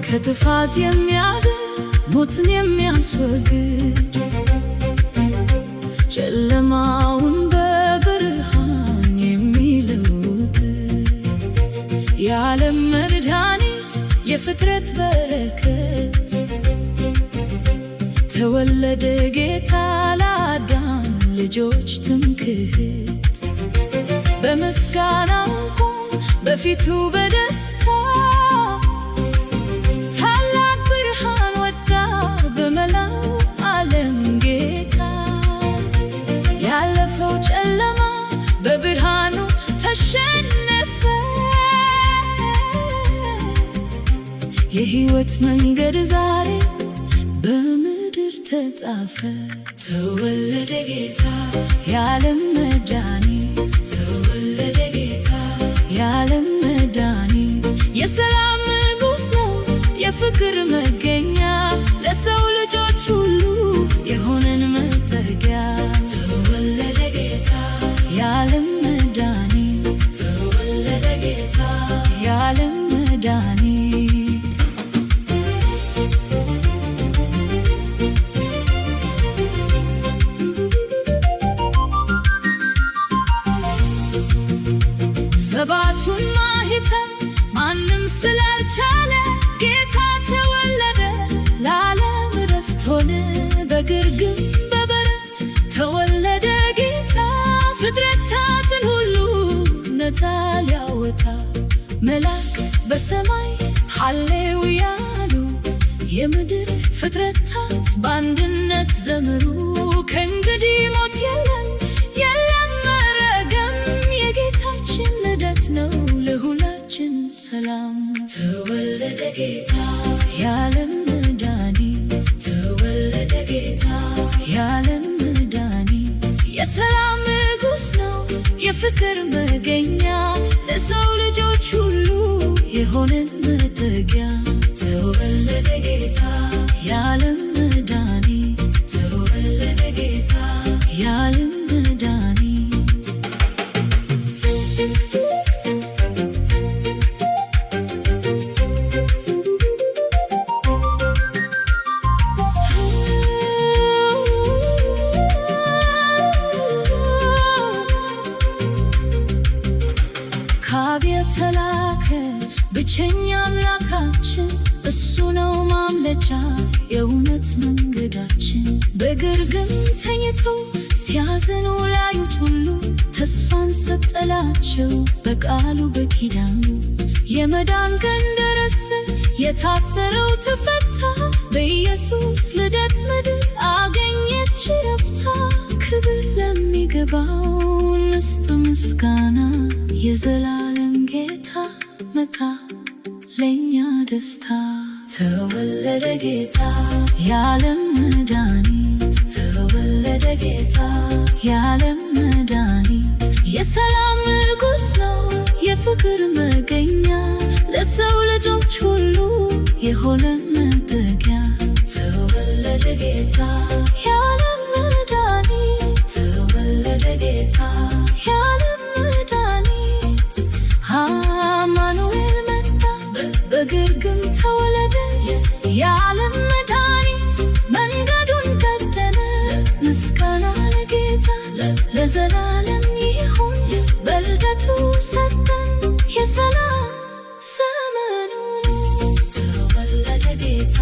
ከጥፋት የሚያድን ሞትን የሚያስወግድ ጨለማውን በብርሃን የሚለውጥ የዓለም መድኃኒት የፍጥረት በረከት ተወለደ ጌታ ለአዳም ልጆች ትምክህት። በምስጋና ቆም በፊቱ በደስታ ታላቅ ብርሃን ወጣ በመላው ዓለም ጌታ። ያለፈው ጨለማ በብርሃኑ ተሸነፈ፣ የሕይወት መንገድ ዛሬ በምድር ተጻፈ። ተወለደ ጌታ የዓለም መድኃኒት፣ ተወለደ ጌታ የዓለም መድኃኒት። የሰላም ንጉሥ ነው የፍቅር መገኛ፣ ለሰው ልጆች ሁሉ የሆነን መጠጊያ። ተወለደ ጌታ የዓለም መድኃኒት፣ ተወለደ ጌታ የዓለም መድኃኒት። ሰባቱን ማኅተም ማንም ስላልቻለ ጌታ ተወለደ ለዓለም ዕረፍት ሆነ። በግርግም በበረት ተወለደ ጌታ ፍጥረታትን ሁሉ ነፃ ሊያወጣ። መላእክት በሰማይ ሃሌሉያ አሉ፣ የምድር ፍጥረታት በአንድነት ዘመሩ። ከእንግዲህ ሞት የለም የለም መረገም፣ የጌታችን ልደት ነው ለሁላችን ሰላም። ተወለደ ጌታ የዓለም መድኃኒት፣ ተወለደ ጌታ የዓለም መድኃኒት። የሰላም ንጉሥ ነው የፍቅር መገኛ፣ ለሰው ልጆች ሁሉ የሆነን መጠጊያ። ተወለደ ጌታ የዓለም መድኃኒት፣ ተወለደ ጌታ የዓለም መድኃኒት። ከአብ የተላከ ብቸኛ አምላካችን እሱ ነው ማምለጫ የእውነት መንገዳችን። በግርግም ተኝቶ ሲያዝኑ ላዩት ሁሉ ተስፋን ሰጠላቸው በቃሉ በኪዳኑ። የመዳን ቀን ደረሰ የታሰረው ተፈታ፣ በኢየሱስ ልደት ምድር አገኘች ረፍታ። ክብር ለሚገባው እንስጥ ምስጋና፣ የዘላለም ጌታ መጣ ለእኛ ደስታ። ተወለደ ጌታ የዓለም መድኃኒት፣ ተወለደ ጌታ የዓለም መድኃኒት። የሰላም ንጉሥ ነው የፍቅር መገኛ፣ ለሰው ልጆች ሁሉ የሆነን መጠጊያ። ተወለደ ጌታ የዓለም መድኃኒት፣ ተወለደ ጌታ የዓለም መድኃኒት። አማኑኤል መጣ በግርግም ተወለደ፣ የዓለም መድኃኒት መንገዱን ቀደደ። ምስጋና ለጌታ ለዘላለም ይሁን፣ በልደቱ ሰጠን የሰላም ዘመኑን። ተወለደ ጌታ